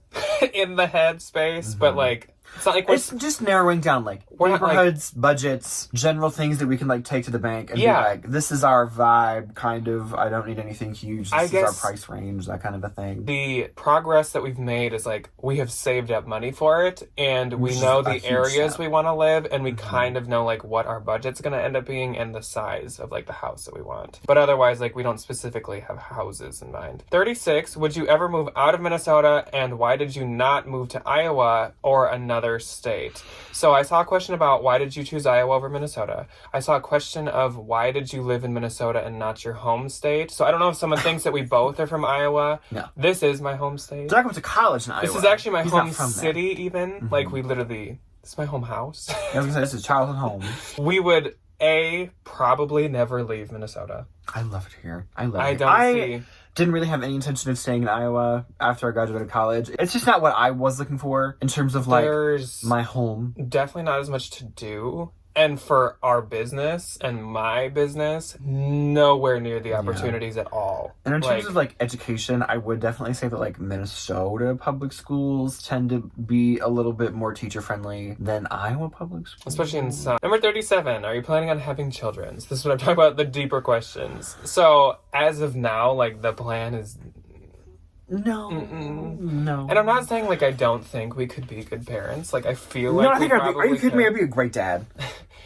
Speaker 1: in the headspace, but like, it's not like we're...
Speaker 2: It's just narrowing down, like,
Speaker 1: We're not, like-
Speaker 2: neighborhoods, budgets, general things that we can, like, take to the bank and
Speaker 1: Yeah.
Speaker 2: be like, this is our vibe, kind of. I don't need anything huge. This
Speaker 1: I
Speaker 2: is
Speaker 1: guess-
Speaker 2: our price range, that kind of a thing.
Speaker 1: The progress that we've made is like we have saved up money for it, and we
Speaker 2: Which is
Speaker 1: know
Speaker 2: a
Speaker 1: the
Speaker 2: huge
Speaker 1: areas
Speaker 2: step.
Speaker 1: we want to live, and we kind of know like what our budget's going to end up being and the size of like the house that we want. But otherwise, like we don't specifically have houses in mind. 36, would you ever move out of Minnesota, and why did you not move to Iowa or another state? So I saw a question about why did you choose Iowa over Minnesota? I saw a question of why did you live in Minnesota and not your home state? So I don't know if someone thinks that we both are from Iowa.
Speaker 2: No.
Speaker 1: This is my home state.
Speaker 2: Jack went to college in Iowa.
Speaker 1: This is actually my
Speaker 2: He's
Speaker 1: home
Speaker 2: not from there.
Speaker 1: city even. Like we literally, this is my home house.
Speaker 2: I was gonna say, this is childhood home.
Speaker 1: We would probably never leave Minnesota.
Speaker 2: I love it here. I love it.
Speaker 1: I don't see.
Speaker 2: Didn't really have any intention of staying in Iowa after I graduated college. It's just not what I was looking for in terms of like
Speaker 1: There's
Speaker 2: my home.
Speaker 1: definitely not as much to do. And for our business and my business, nowhere near the opportunities at all.
Speaker 2: And in terms of like education, I would definitely say that like Minnesota public schools tend to be a little bit more teacher friendly than Iowa public schools.
Speaker 1: especially in some. Number 37, are you planning on having children? So this is what I'm talking about, the deeper questions. So as of now, like the plan is
Speaker 2: No. No.
Speaker 1: and I'm not saying like I don't think we could be good parents. Like I feel like
Speaker 2: No, I think
Speaker 1: we
Speaker 2: I'd be. Are
Speaker 1: probably
Speaker 2: you kidding me?
Speaker 1: could.
Speaker 2: I'd be a great dad.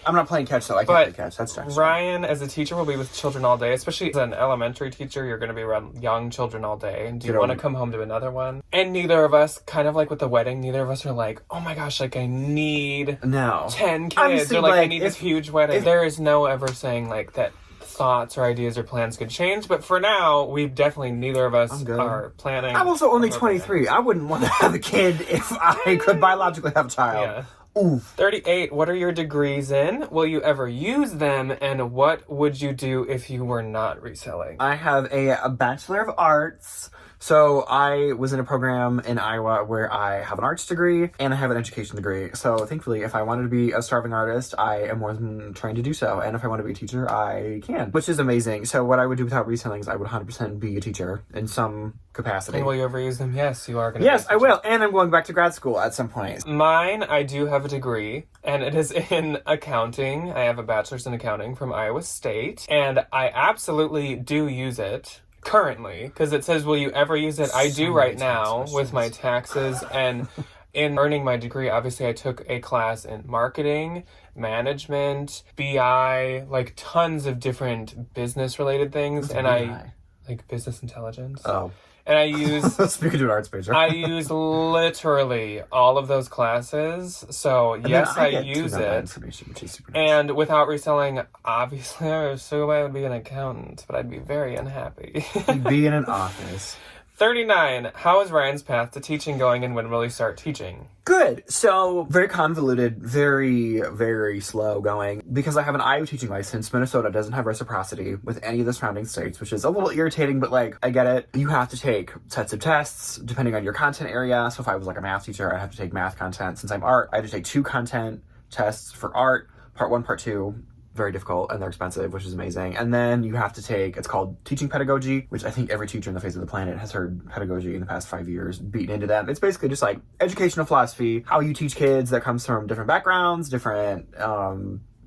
Speaker 2: I'm not playing catch though. I can't
Speaker 1: But
Speaker 2: play catch. That's Jackson.
Speaker 1: Ryan, as a teacher, will be with children all day. Especially as an elementary teacher, you're going to be around young children all day. And do you
Speaker 2: Get
Speaker 1: want to
Speaker 2: over it.
Speaker 1: come home to another one? And neither of us, kind of like with the wedding, neither of us are like, oh my gosh, like I need
Speaker 2: No.
Speaker 1: 10 kids.
Speaker 2: Honestly,
Speaker 1: Or like I
Speaker 2: like,
Speaker 1: need this
Speaker 2: if-
Speaker 1: huge wedding.
Speaker 2: if-
Speaker 1: There is no ever saying like that thoughts or ideas or plans could change. But for now, we've definitely, neither of us
Speaker 2: I'm good.
Speaker 1: are planning.
Speaker 2: I'm also only
Speaker 1: or
Speaker 2: 23. I wouldn't want to have a kid if I could biologically have a child.
Speaker 1: Yeah.
Speaker 2: Oof.
Speaker 1: 38, what are your degrees in? Will you ever use them? And what would you do if you were not reselling?
Speaker 2: I have a Bachelor of Arts. So I was in a program in Iowa where I have an arts degree and I have an education degree. So thankfully, if I wanted to be a starving artist, I am more than trained to do so. And if I want to be a teacher, I can, which is amazing. So what I would do without reselling is I would 100% be a teacher in some capacity.
Speaker 1: And will you ever use them? Yes, you are going to.
Speaker 2: Yes, I will. And I'm going back to grad school at some point.
Speaker 1: Mine, I do have a degree, and it is in accounting. I have a bachelor's in accounting from Iowa State, and I absolutely do use it currently, because it says, will you ever use it? I do right now with my taxes, and in earning my degree, obviously I took a class in marketing, management, BI, like tons of different business-related things, and I, like business intelligence.
Speaker 2: Oh.
Speaker 1: And I use...
Speaker 2: Speaking to an arts major.
Speaker 1: I use literally all of those classes, so
Speaker 2: And
Speaker 1: yes,
Speaker 2: then
Speaker 1: I
Speaker 2: get
Speaker 1: use
Speaker 2: to know that
Speaker 1: it.
Speaker 2: information, which is super nice.
Speaker 1: And without reselling, obviously, I assume I would be an accountant, but I'd be very unhappy.
Speaker 2: Be in an office.
Speaker 1: 39. How is Ryan's path to teaching going, and when will he start teaching?
Speaker 2: Good. So, very convoluted, very, very slow going. Because I have an Iowa teaching license, Minnesota doesn't have reciprocity with any of the surrounding states, which is a little irritating, but like, I get it. You have to take sets of tests depending on your content area. So if I was like a math teacher, I have to take math content. Since I'm art, I had to take 2 content tests for art, part 1, part 2. very difficult, and they're expensive, which is amazing. And then you have to take, it's called teaching pedagogy, which I think every teacher on the face of the planet has heard pedagogy in the past 5 years beaten into them. It's basically just like educational philosophy, how you teach kids that comes from different backgrounds, different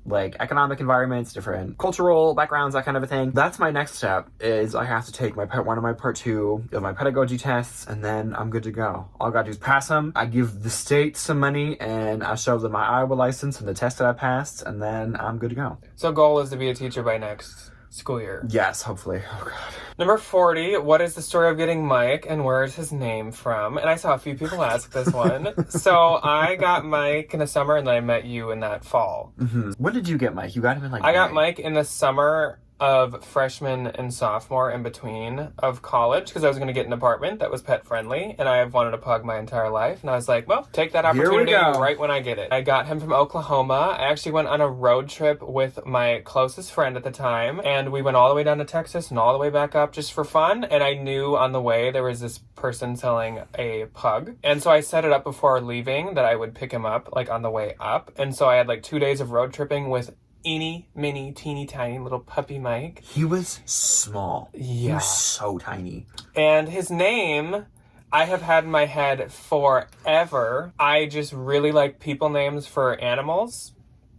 Speaker 2: like economic environments, different cultural backgrounds, that kind of a thing. That's my next step, is I have to take my part 1 and my part 2 of my pedagogy tests, and then I'm good to go. All I gotta do is pass them. I give the state some money, and I show them my Iowa license and the test that I passed, and then I'm good to go.
Speaker 1: So goal is to be a teacher by next school year.
Speaker 2: Yes, hopefully. Oh god.
Speaker 1: Number 40, what is the story of getting Mike and where is his name from? And I saw a few people ask this one. So I got Mike in the summer and then I met you in that fall.
Speaker 2: Mm-hmm. When did you get Mike? You got him in like
Speaker 1: I got Mike in the summer of freshman and sophomore, in between of college, because I was going to get an apartment that was pet friendly, and I've wanted a pug my entire life, and I was like, well, take that opportunity right when I get it. I got him from Oklahoma. I actually went on a road trip with my closest friend at the time, and we went all the way down to Texas and all the way back up just for fun, and I knew on the way there was this person selling a pug, and so I set it up before leaving that I would pick him up like on the way up, and so I had like 2 days of road tripping with eeny, mini, teeny, tiny little puppy Mike.
Speaker 2: He was small.
Speaker 1: Yeah.
Speaker 2: He was so tiny.
Speaker 1: And his name, I have had in my head forever. I just really like people names for animals.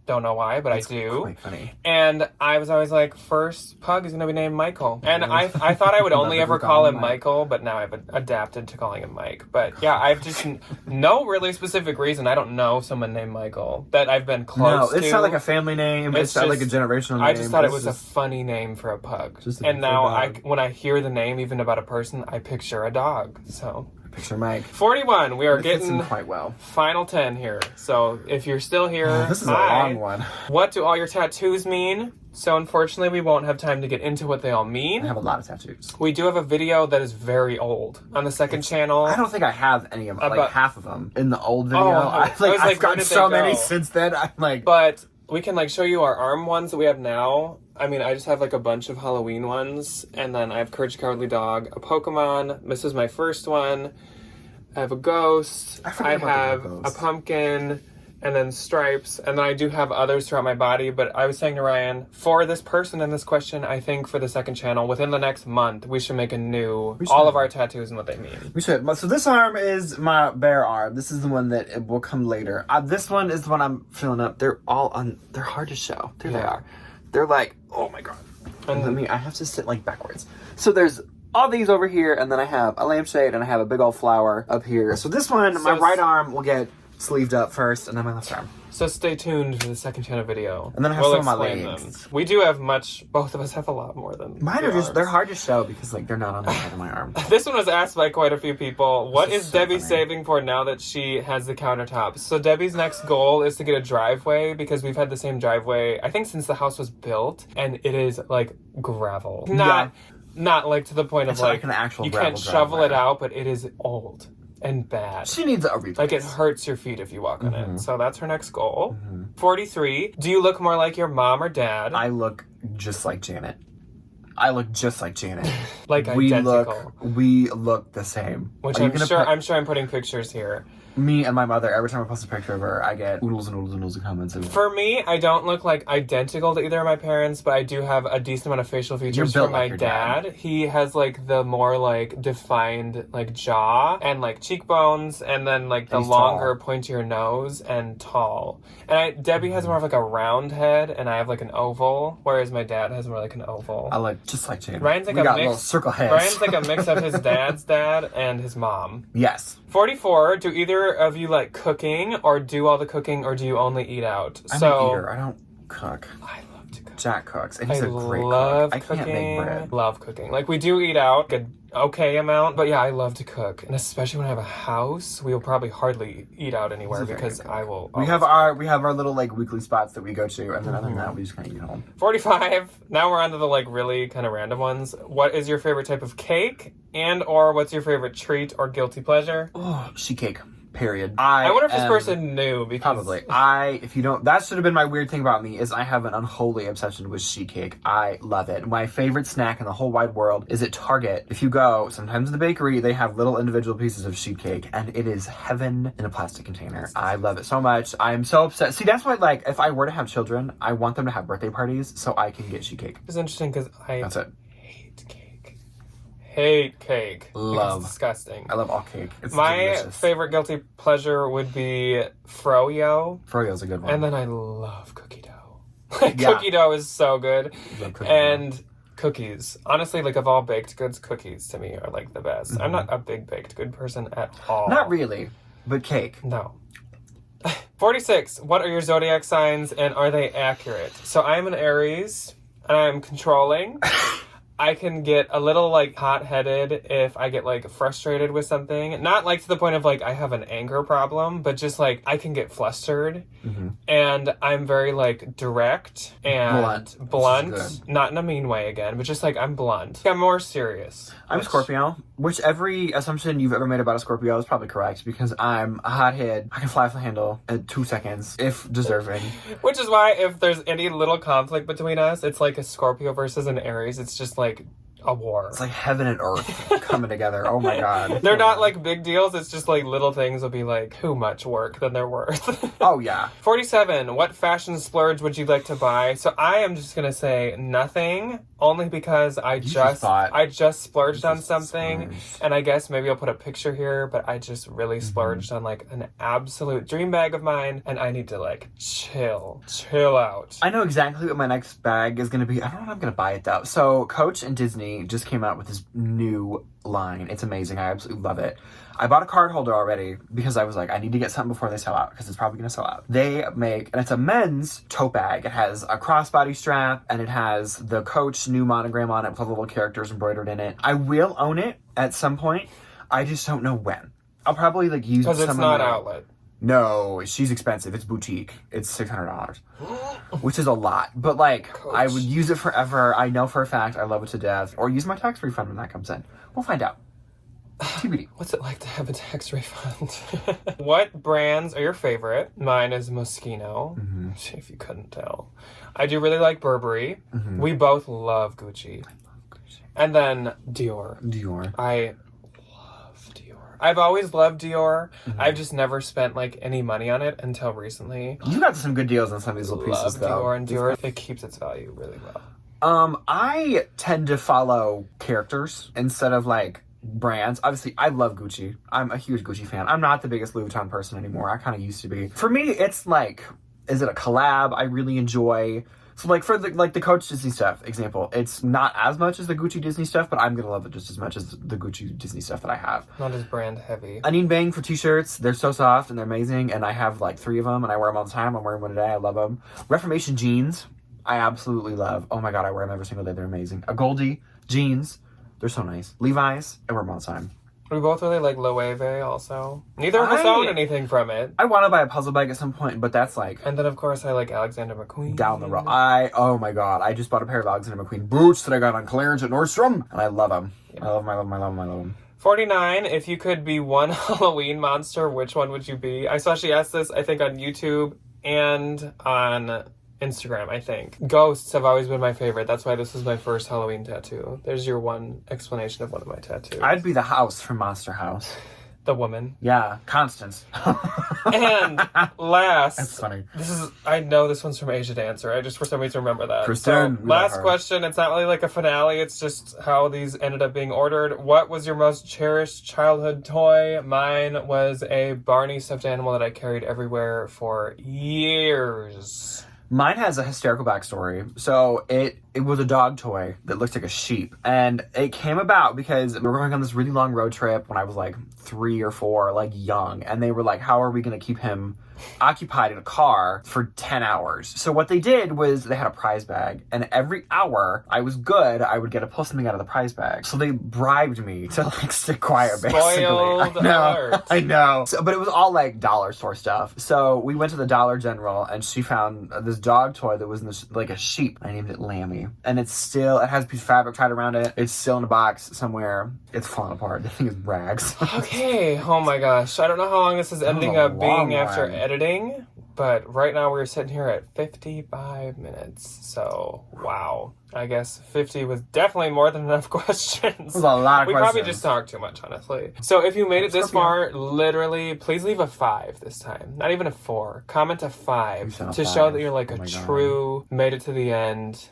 Speaker 1: Don't know why, but
Speaker 2: That's
Speaker 1: I do.
Speaker 2: Quite funny.
Speaker 1: And I was always like, first pug is going to be named Michael. And I thought I would only ever call him Michael, but now I've adapted to calling him Mike. But yeah, I've just no really specific reason. I don't know someone named Michael that I've been close to.
Speaker 2: No, it's not like a family name. It's not like a generational name.
Speaker 1: I just thought it was a funny name for a pug. And now when I hear the name, even about a person, I picture a dog. So...
Speaker 2: Picture Mike.
Speaker 1: 41. We are getting
Speaker 2: quite well.
Speaker 1: Final 10 here. So if you're still here,
Speaker 2: this is a long one.
Speaker 1: What do all your tattoos mean? So unfortunately, we won't have time to get into what they all mean.
Speaker 2: I have a lot of tattoos.
Speaker 1: We do have a video that is very old on the second channel.
Speaker 2: I don't think I have any of them, like half of them in the old video. I've gotten so many since then. I'm like,
Speaker 1: but we can like show you our arm ones that we have now. I mean, I just have like a bunch of Halloween ones, and then I have Courage the Cowardly Dog, a Pokemon. This is my first one. I have a ghost. I have a pumpkin, and then stripes, and then I do have others throughout my body. But I was saying to Ryan, for this person in this question, I think for the second channel, within the next month, we should make a new all of our tattoos and what they mean.
Speaker 2: We should. So this arm is my bare arm. This is the one that it will come later. This one is the one I'm filling up. They're all on. They're hard to show. There they are. They're like, oh my god. And I have to sit like backwards. So there's all these over here, and then I have a lampshade, and I have a big old flower up here. So this one, my right arm will get sleeved up first, and then my left arm.
Speaker 1: So stay tuned for the second channel video.
Speaker 2: And then I have some of my legs.
Speaker 1: We do have both of us have a lot more than
Speaker 2: mine are just, they're hard to show because like they're not on the side of my arm.
Speaker 1: This one was asked by quite a few people. What is Debbie saving for now that she has the countertops? So Debbie's next goal is to get a driveway, because we've had the same driveway, I think, since the house was built, and it is like gravel. Not like to the point of like
Speaker 2: an actual
Speaker 1: you can't shovel it out, but it is old and bad.
Speaker 2: She needs a replace.
Speaker 1: Like it hurts your feet if you walk on it. So that's her next goal. 43. Do you look more like your mom or dad?
Speaker 2: I look just like Janet.
Speaker 1: Like identical.
Speaker 2: We look the same.
Speaker 1: Which I'm sure I'm putting pictures here.
Speaker 2: Me and my mother, every time I post a picture of her, I get oodles and oodles and oodles of comments.
Speaker 1: For me, I don't look like identical to either of my parents, but I do have a decent amount of facial features from my dad. He has like the more like defined like jaw and like cheekbones, and then like the longer pointier nose and tall. And Debbie has more of like a round head, and I have like an oval, whereas my dad has more like an oval.
Speaker 2: I look just like Janet.
Speaker 1: Ryan's like
Speaker 2: little circle heads.
Speaker 1: Ryan's like a mix of his dad's dad and his mom.
Speaker 2: Yes.
Speaker 1: 44. Do either of you like cooking, or do all the cooking, or do you only eat out?
Speaker 2: I'm an eater. I don't cook.
Speaker 1: I love to cook.
Speaker 2: Jack cooks, and he's a great cook. I can't make bread.
Speaker 1: Love cooking. Like we do eat out a okay amount, but yeah, I love to cook, and especially when I have a house, we will probably hardly eat out anywhere because I will.
Speaker 2: We have our little like weekly spots that we go to, and then other than that, we just kind of eat home.
Speaker 1: 45. Now we're on to the like really kind of random ones. What is your favorite type of cake, and or what's your favorite treat or guilty pleasure?
Speaker 2: Oh, sheet cake. period.
Speaker 1: I wonder if this person knew, because...
Speaker 2: Probably. If you don't, that should have been my weird thing about me, is I have an unholy obsession with sheet cake. I love it. My favorite snack in the whole wide world is at Target. If you go, sometimes in the bakery, they have little individual pieces of sheet cake, and it is heaven in a plastic container. I love it so much. I'm so obsessed. See, that's why, like, if I were to have children, I want them to have birthday parties so I can get sheet cake.
Speaker 1: It's interesting because
Speaker 2: That's it.
Speaker 1: Hate cake.
Speaker 2: Love.
Speaker 1: It's disgusting.
Speaker 2: I love all cake. It's
Speaker 1: My
Speaker 2: delicious.
Speaker 1: favorite guilty pleasure would be froyo.
Speaker 2: Froyo's a good one.
Speaker 1: And then I love cookie dough.
Speaker 2: Yeah.
Speaker 1: Cookie dough is so good.
Speaker 2: Love cookie
Speaker 1: And
Speaker 2: dough.
Speaker 1: cookies. Honestly, like, of all baked goods, cookies to me are like the best. I'm not a big baked good person at all.
Speaker 2: Not really, but cake.
Speaker 1: No. 46. What are your zodiac signs and are they accurate? So I am an Aries and I am controlling. I can get a little, like, hot-headed if I get, like, frustrated with something. Not, like, to the point of, like, I have an anger problem, but just, like, I can get flustered.
Speaker 2: Mm-hmm.
Speaker 1: And I'm very, like, direct and blunt. Not in a mean way again, but just, like, I'm blunt. I'm more serious.
Speaker 2: I'm Scorpio, which every assumption you've ever made about a Scorpio is probably correct, because I'm a hothead. I can fly off the handle in 2 seconds, if deserving.
Speaker 1: Which is why if there's any little conflict between us, it's like a Scorpio versus an Aries. It's just, like, a war.
Speaker 2: It's like heaven and earth coming together. Oh my god.
Speaker 1: They're not like big deals. It's just like little things will be like too much work than they're worth.
Speaker 2: Oh yeah.
Speaker 1: 47. What fashion splurge would you like to buy? So I am just gonna say nothing, only because I just splurged on something, and I guess maybe I'll put a picture here, but I just really splurged on like an absolute dream bag of mine, and I need to like chill out.
Speaker 2: I know exactly what my next bag is gonna be. I don't know if I'm gonna buy it though. So Coach and Disney just came out with this new line. It's amazing. I absolutely love it. I bought a card holder already because I was like, I need to get something before they sell out, because it's probably going to sell out. They make, and it's a men's tote bag. It has a crossbody strap and it has the Coach new monogram on it with all the little characters embroidered in it. I will own it at some point. I just don't know when. I'll probably like use it.
Speaker 1: Because it's not outlet.
Speaker 2: No, she's expensive. It's boutique. It's $600, which is a lot. But like,
Speaker 1: Coach.
Speaker 2: I would use it forever. I know for a fact I love it to death. Or use my tax refund when that comes in. We'll find out. TBD.
Speaker 1: What's it like to have a tax refund? What brands are your favorite? Mine is Moschino, if you couldn't tell. I do really like Burberry. We both love Gucci. And then Dior. I love Dior. I've always loved Dior. I've just never spent like any money on it until recently.
Speaker 2: You got some good deals on some of these little pieces, though.
Speaker 1: Dior, and Dior, it keeps its value really well.
Speaker 2: I tend to follow characters instead of like brands. Obviously, I love Gucci. I'm a huge Gucci fan. I'm not the biggest Louis Vuitton person anymore. I kind of used to be. For me, it's like, is it a collab I really enjoy? So like for the Coach Disney stuff example, it's not as much as the Gucci Disney stuff, but I'm gonna love it just as much as the Gucci Disney stuff that I have.
Speaker 1: Not as brand heavy.
Speaker 2: Anine Bang for t-shirts. They're so soft and they're amazing, and I have like 3 of them and I wear them all the time. I'm wearing one today. I love them. Reformation jeans, I absolutely love. Oh my god, I wear them every single day. They're amazing. A Goldie jeans, they're so nice. Levi's, I wear them all the time.
Speaker 1: We both really like Loewe also. Neither of us own anything from it.
Speaker 2: I want to buy a puzzle bag at some point, but that's like...
Speaker 1: And then, of course, I like Alexander McQueen.
Speaker 2: Down the road. Oh my god, I just bought a pair of Alexander McQueen boots that I got on clearance at Nordstrom, and I love them. Yeah. I love them.
Speaker 1: 49, if you could be one Halloween monster, which one would you be? I saw she asked this, I think, on YouTube and on Instagram, I think. Ghosts have always been my favorite. That's why this was my first Halloween tattoo. There's your one explanation of one of my tattoos.
Speaker 2: I'd be the house from Monster House.
Speaker 1: The woman.
Speaker 2: Yeah, Constance.
Speaker 1: And last.
Speaker 2: That's funny.
Speaker 1: I know this one's from Asia Dancer. I just for some reason remember that.
Speaker 2: Kristen.
Speaker 1: So, last question. It's not really like a finale. It's just how these ended up being ordered. What was your most cherished childhood toy? Mine was a Barney stuffed animal that I carried everywhere for years.
Speaker 2: Mine has a hysterical backstory. So it was a dog toy that looked like a sheep. And it came about because we were going on this really long road trip when I was like 3 or 4, like young. And they were like, how are we going to keep him occupied in a car for 10 hours? So what they did was they had a prize bag. And every hour I was good, I would get to pull something out of the prize bag. So they bribed me to like stick quiet, basically.
Speaker 1: Spoiled alert.
Speaker 2: I know. So, but it was all like dollar store stuff. So we went to the Dollar General and she found this dog toy that was in this, like a sheep. I named it Lammy. And it has a piece of fabric tied around it. It's still in a box somewhere. It's falling apart. The thing is rags.
Speaker 1: Okay. Oh my gosh. I don't know how long this is ending up being after editing, but right now we're sitting here at 55 minutes. So, wow. I guess 50 was definitely more than enough questions.
Speaker 2: It was a lot of
Speaker 1: we
Speaker 2: questions.
Speaker 1: Probably just talked too much, honestly. So if you made it this far, literally, please leave a 5 this time. Not even a 4. Comment a 5 to show that you're like a true, made it to the end.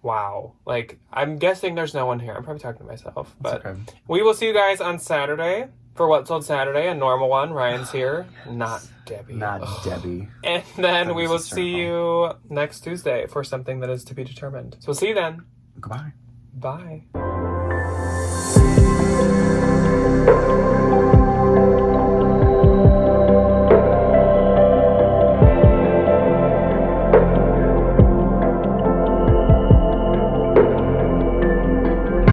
Speaker 1: Wow. Like, I'm guessing there's no one here. I'm probably talking to myself. But we will see you guys on Saturday for What Sold Saturday, a normal one. Ryan's here. Not Debbie.
Speaker 2: Not Debbie.
Speaker 1: And then we will see you next Tuesday for something that is to be determined. So we'll see you then.
Speaker 2: Goodbye.
Speaker 1: Bye.